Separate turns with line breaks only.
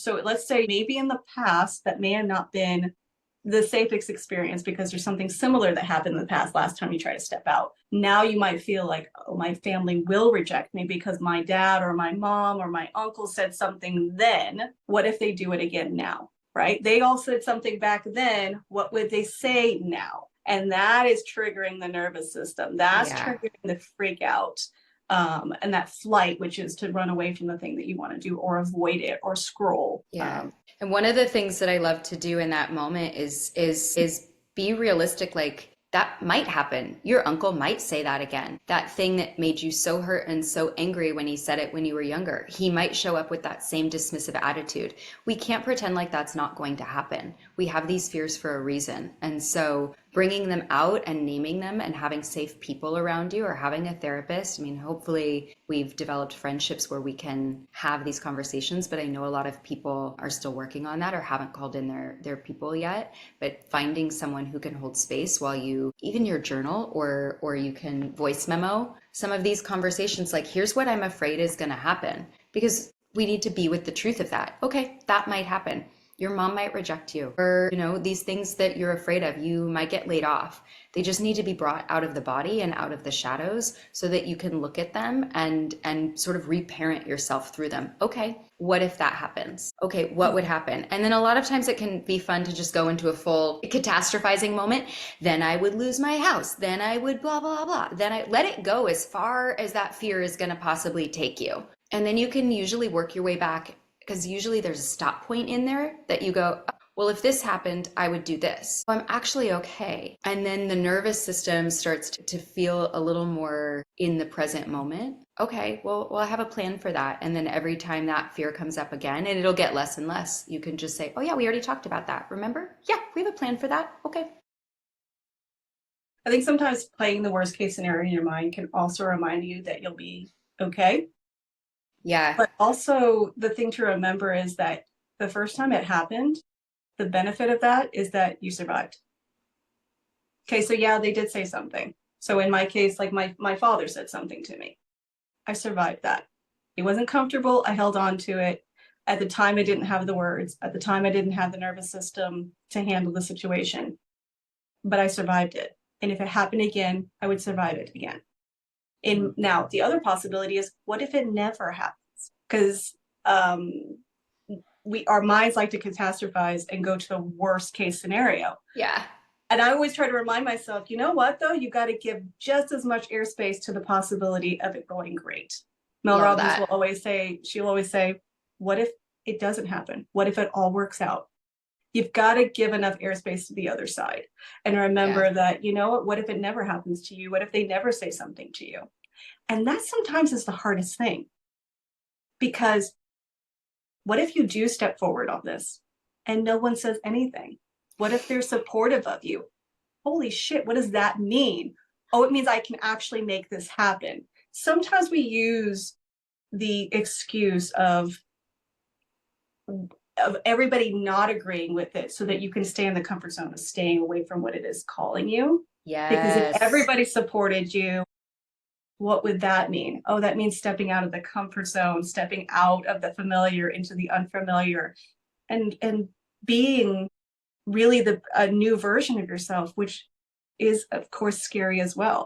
So let's say maybe in the past that may have not been the safest experience because there's something similar that happened in the past last time you try to step out. Now you might feel like, oh, my family will reject me because my dad or my mom or my uncle said something then. What if they do it again now, right? They all said something back then. What would they say now? And that is triggering the nervous system. That's triggering the freak out. And that flight, which is to run away from the thing that you want to do or avoid it or scroll.
Yeah. And one of the things that I love to do in that moment is be realistic. Like, that might happen. Your uncle might say that again. That thing that made you so hurt and so angry when he said it when you were younger, he might show up with that same dismissive attitude. We can't pretend like that's not going to happen. We have these fears for a reason. And so bringing them out and naming them and having safe people around you or having a therapist. I mean, hopefully we've developed friendships where we can have these conversations, but I know a lot of people are still working on that or haven't called in their people yet. But finding someone who can hold space while you, even your journal or you can voice memo some of these conversations, like, here's what I'm afraid is going to happen, because we need to be with the truth of that. Okay, that might happen. Your mom might reject you, or, these things that you're afraid of, you might get laid off. They just need to be brought out of the body and out of the shadows so that you can look at them and sort of reparent yourself through them. Okay, what if that happens? Okay, what would happen? And then a lot of times it can be fun to just go into a full catastrophizing moment. Then I would lose my house. Then I would blah, blah, blah. Then I let it go as far as that fear is going to possibly take you. And then you can usually work your way back, because usually there's a stop point in there that you go, well, if this happened, I would do this. I'm actually okay. And then the nervous system starts to feel a little more in the present moment. Okay, well, I have a plan for that. And then every time that fear comes up again, and it'll get less and less, you can just say, oh yeah, we already talked about that. Remember? Yeah, we have a plan for that. Okay.
I think sometimes playing the worst case scenario in your mind can also remind you that you'll be okay.
Yeah.
But also the thing to remember is that the first time it happened, the benefit of that is that you survived. Okay, so yeah, they did say something. So in my case, like my father said something to me. I survived that. It wasn't comfortable. I held on to it. At the time, I didn't have the words. At the time, I didn't have the nervous system to handle the situation. But I survived it. And if it happened again, I would survive it again. And now the other possibility is, what if it never happens? Because our minds like to catastrophize and go to the worst case scenario.
Yeah.
And I always try to remind myself, you know what, though? You got to give just as much airspace to the possibility of it going great. Mel Robbins will always say, what if it doesn't happen? What if it all works out? You've got to give enough airspace to the other side. And remember that, what if it never happens to you? What if they never say something to you? And that sometimes is the hardest thing. Because what if you do step forward on this and no one says anything? What if they're supportive of you? Holy shit, what does that mean? Oh, it means I can actually make this happen. Sometimes we use the excuse of everybody not agreeing with it so that you can stay in the comfort zone of staying away from what it is calling you.
Yes.
Because if everybody supported you, what would that mean? Oh, that means stepping out of the comfort zone, stepping out of the familiar into the unfamiliar, and being really a new version of yourself, which is, of course, scary as well.